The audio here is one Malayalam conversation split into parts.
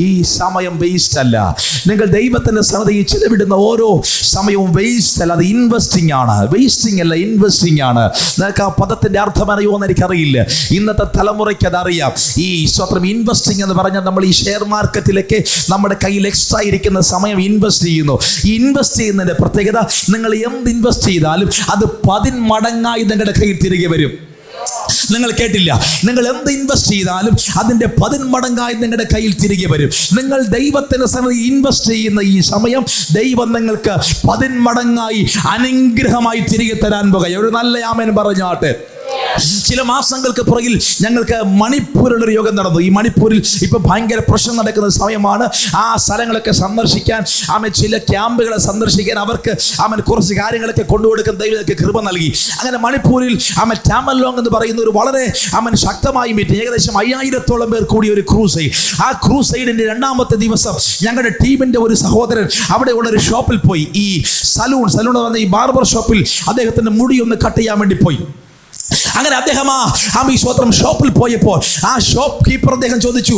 ഈ സമയം വേസ്റ്റ് അല്ല. നിങ്ങൾ ദൈവത്തിന്റെ സന്നിധിയിൽ ചിലവിടുന്ന ഓരോ സമയവും വേസ്റ്റ് അല്ല, അത് ഇൻവെസ്റ്റിംഗ് ആണ്. വേസ്റ്റിംഗ് അല്ല, ഇൻവെസ്റ്റിംഗ് ആണ്. നിങ്ങൾക്ക് ആ പദത്തിന്റെ അർത്ഥം അറിയുമോ എന്ന് എനിക്കറിയില്ല. ഇന്നത്തെ തലമുറയ്ക്ക് അതറിയാം. ഈ സ്വത്രം ഇൻവെസ്റ്റിംഗ് എന്ന് പറഞ്ഞാൽ നമ്മൾ ഈ ഷെയർ മാർക്കറ്റിലേക്ക് നമ്മുടെ കയ്യിൽ എക്സ്ട്രാ ഇരിക്കുന്ന സമയം ഇൻവെസ്റ്റ് ചെയ്യുന്നു. ഈ ഇൻവെസ്റ്റ് ചെയ്യുന്നതിന്റെ പ്രത്യേകത, നിങ്ങൾ എന്ത് ഇൻവെസ്റ്റ് ചെയ്താലും അത് 10 മടങ്ങായി നിങ്ങളുടെ കയ്യിൽ തിരികെ വരും. നിങ്ങൾ കേട്ടില്ല? നിങ്ങൾ എന്ത് ഇൻവെസ്റ്റ് ചെയ്താലും അതിന്റെ 10 മടങ്ങായി നിങ്ങളുടെ കയ്യിൽ തിരികെ വരും. നിങ്ങൾ ദൈവത്തിന്റെ സന്നിധിയിൽ ഇൻവെസ്റ്റ് ചെയ്യുന്ന ഈ സമയം ദൈവം നിങ്ങൾക്ക് 10 മടങ്ങായി അനുഗ്രഹമായി തിരികെ തരാൻ പോകുക. ഒരു നല്ല ആമേൻ പറഞ്ഞാട്ടെ. ചില മാസങ്ങൾക്ക് പുറകിൽ ഞങ്ങൾക്ക് മണിപ്പൂരിലൊരു യോഗം നടന്നു. ഈ മണിപ്പൂരിൽ ഇപ്പൊ ഭയങ്കര പ്രശ്നം നടക്കുന്ന സമയമാണ്. ആ സ്ഥലങ്ങളൊക്കെ സന്ദർശിക്കാൻ, ചില ക്യാമ്പുകളെ സന്ദർശിക്കാൻ, അവർക്ക് കുറച്ച് കാര്യങ്ങളൊക്കെ കൊണ്ടുകൊടുക്കാൻ ദൈവത്തിന് കൃപ നൽകി. അങ്ങനെ മണിപ്പൂരിൽ ടാമലോങ് എന്ന് പറയുന്ന ഒരു വളരെ ശക്തമായി മീറ്റിംഗ്, ഏകദേശം 5000-ഓളം പേർ കൂടിയ ഒരു ക്രൂസൈഡ്. ആ ക്രൂസൈഡിന്റെ 2ാമത്തെ ദിവസം ഞങ്ങളുടെ ടീമിന്റെ ഒരു സഹോദരൻ അവിടെ ഉള്ള ഒരു ഷോപ്പിൽ പോയി. ഈ സലൂൺ എന്ന് പറഞ്ഞ ഈ ബാർബർ ഷോപ്പിൽ അദ്ദേഹത്തിന്റെ മുടി ഒന്ന് കട്ട് ചെയ്യാൻ വേണ്ടി പോയി. അങ്ങനെ അദ്ദേഹം ഈ സ്വത്രം ഷോപ്പിൽ പോയപ്പോൾ ആ ഷോപ്പ് കീപ്പർ അദ്ദേഹം ചോദിച്ചു,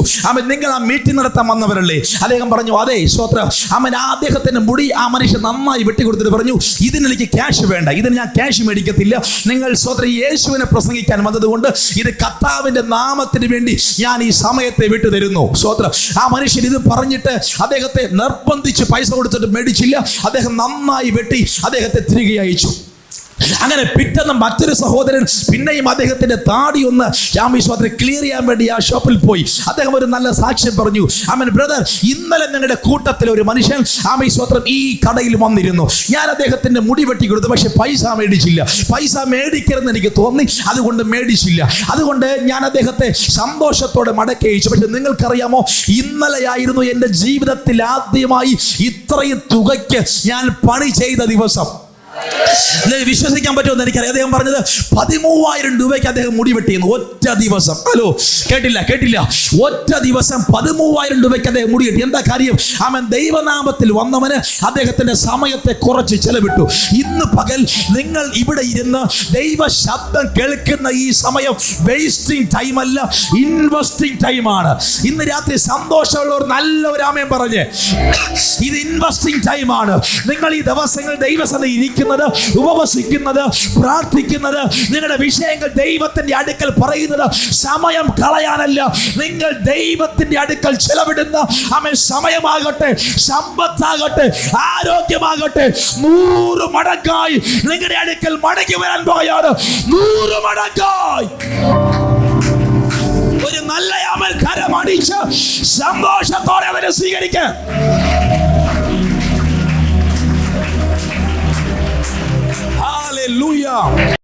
നിങ്ങൾ ആ മീറ്റിംഗ് നടത്താൻ വന്നവരല്ലേ? അദ്ദേഹം പറഞ്ഞു, അതെ സ്വത്രം. അദ്ദേഹത്തിന്റെ മുടി ആ മനുഷ്യൻ നന്നായി വെട്ടിക്കൊടുത്തിട്ട് പറഞ്ഞു, ഇതിനെനിക്ക് ക്യാഷ് വേണ്ട, ഇതിന് ഞാൻ ക്യാഷ് മേടിക്കത്തില്ല. നിങ്ങൾ സ്വത്രം യേശുവിനെ പ്രസംഗിക്കാൻ വന്നതുകൊണ്ട് ഇത് കർത്താവിന്റെ നാമത്തിന് വേണ്ടി ഞാൻ ഈ സമയത്തെ വിട്ടു തരുന്നു. സ്വത്രം. ആ മനുഷ്യൻ ഇത് പറഞ്ഞിട്ട് അദ്ദേഹത്തെ നിർബന്ധിച്ച് പൈസ കൊടുത്തിട്ട് മേടിച്ചില്ല. അദ്ദേഹം നന്നായി വെട്ടി അദ്ദേഹത്തെ തിരികെ അയച്ചു. അങ്ങനെ പിറ്റേന്ന് മറ്റൊരു സഹോദരൻ പിന്നെയും അദ്ദേഹത്തിന്റെ താടി ഒന്ന് ക്ലിയർ ചെയ്യാൻ വേണ്ടി ആ ഷോപ്പിൽ പോയി. അദ്ദേഹം ഒരു നല്ല സാക്ഷ്യം പറഞ്ഞു. ബ്രദർ, ഇന്നലെ ഞങ്ങളുടെ കൂട്ടത്തിൽ ഒരു മനുഷ്യൻ ഈ കടയിൽ വന്നിരുന്നു. ഞാൻ അദ്ദേഹത്തിന്റെ മുടി വെട്ടി കൊടുത്തു, പക്ഷെ പൈസ മേടിച്ചില്ല. പൈസ മേടിക്കരുതെന്ന് എനിക്ക് തോന്നി, അതുകൊണ്ട് മേടിച്ചില്ല. അതുകൊണ്ട് ഞാൻ അദ്ദേഹത്തെ സന്തോഷത്തോടെ മടക്കി അയച്ചു. പക്ഷെ നിങ്ങൾക്കറിയാമോ, ഇന്നലെയായിരുന്നു എൻ്റെ ജീവിതത്തിൽ ആദ്യമായി ഇത്രയും തുകയ്ക്ക് ഞാൻ പണി ചെയ്ത ദിവസം. വിശ്വസിക്കാൻ പറ്റുമെന്ന് എനിക്കറിയാം. അദ്ദേഹം പറഞ്ഞത് 13,000 രൂപയ്ക്ക് അദ്ദേഹം മുടി വെട്ടിയിരുന്നു ഒറ്റ ദിവസം. ഹലോ, കേട്ടില്ല. ഒറ്റ ദിവസം 13,000 രൂപയ്ക്ക് അദ്ദേഹം മുടി വെട്ടി. എന്താ കാര്യം? ദൈവനാമത്തിൽ വന്നവന് അദ്ദേഹത്തിന്റെ സമയത്തെ കുറച്ച് ചെലവിട്ടു. ഇന്ന് പകൽ നിങ്ങൾ ഇവിടെ ഇരുന്ന് ദൈവ ശബ്ദം കേൾക്കുന്ന ഈ സമയം വേസ്റ്റിംഗ് ടൈം അല്ല, ഇൻവെസ്റ്റിംഗ് ടൈമാണ്. ഇന്ന് രാത്രി സന്തോഷമുള്ളവർ നല്ലൊരു ആമേൻ പറഞ്ഞ്, ഇത് ഇൻവെസ്റ്റിംഗ് ടൈമാണ്. നിങ്ങൾ ഈ ദിവസങ്ങൾ ദൈവസന്നിധിയിൽ ഇരിക്കുന്നത്, ഉപവസിക്കുന്നത്, പ്രാർത്ഥിക്കുന്നത്, നിങ്ങളുടെ വിഷയങ്ങൾ ദൈവത്തിന്റെ അടുക്കൽ പറയുന്നത് സമയം കളയാനല്ല, നിങ്ങൾ ദൈവത്തിന്റെ അടുക്കൽ ചെലവിടുന്ന സമയമാകട്ടെ, സമ്പത്താകട്ടെ, ആരോഗ്യമാകട്ടെ 100 മടങ്ങായി നിങ്ങളുടെ അടുക്കൽ മടങ്ങി വരാൻ പോയാണ്. 100 മടങ്ങായി. ഒരു നല്ല അമൽ കരമടിച്ച് സന്തോഷത്തോടെ അവരെ സ്വീകരിക്കുക. Hallelujah.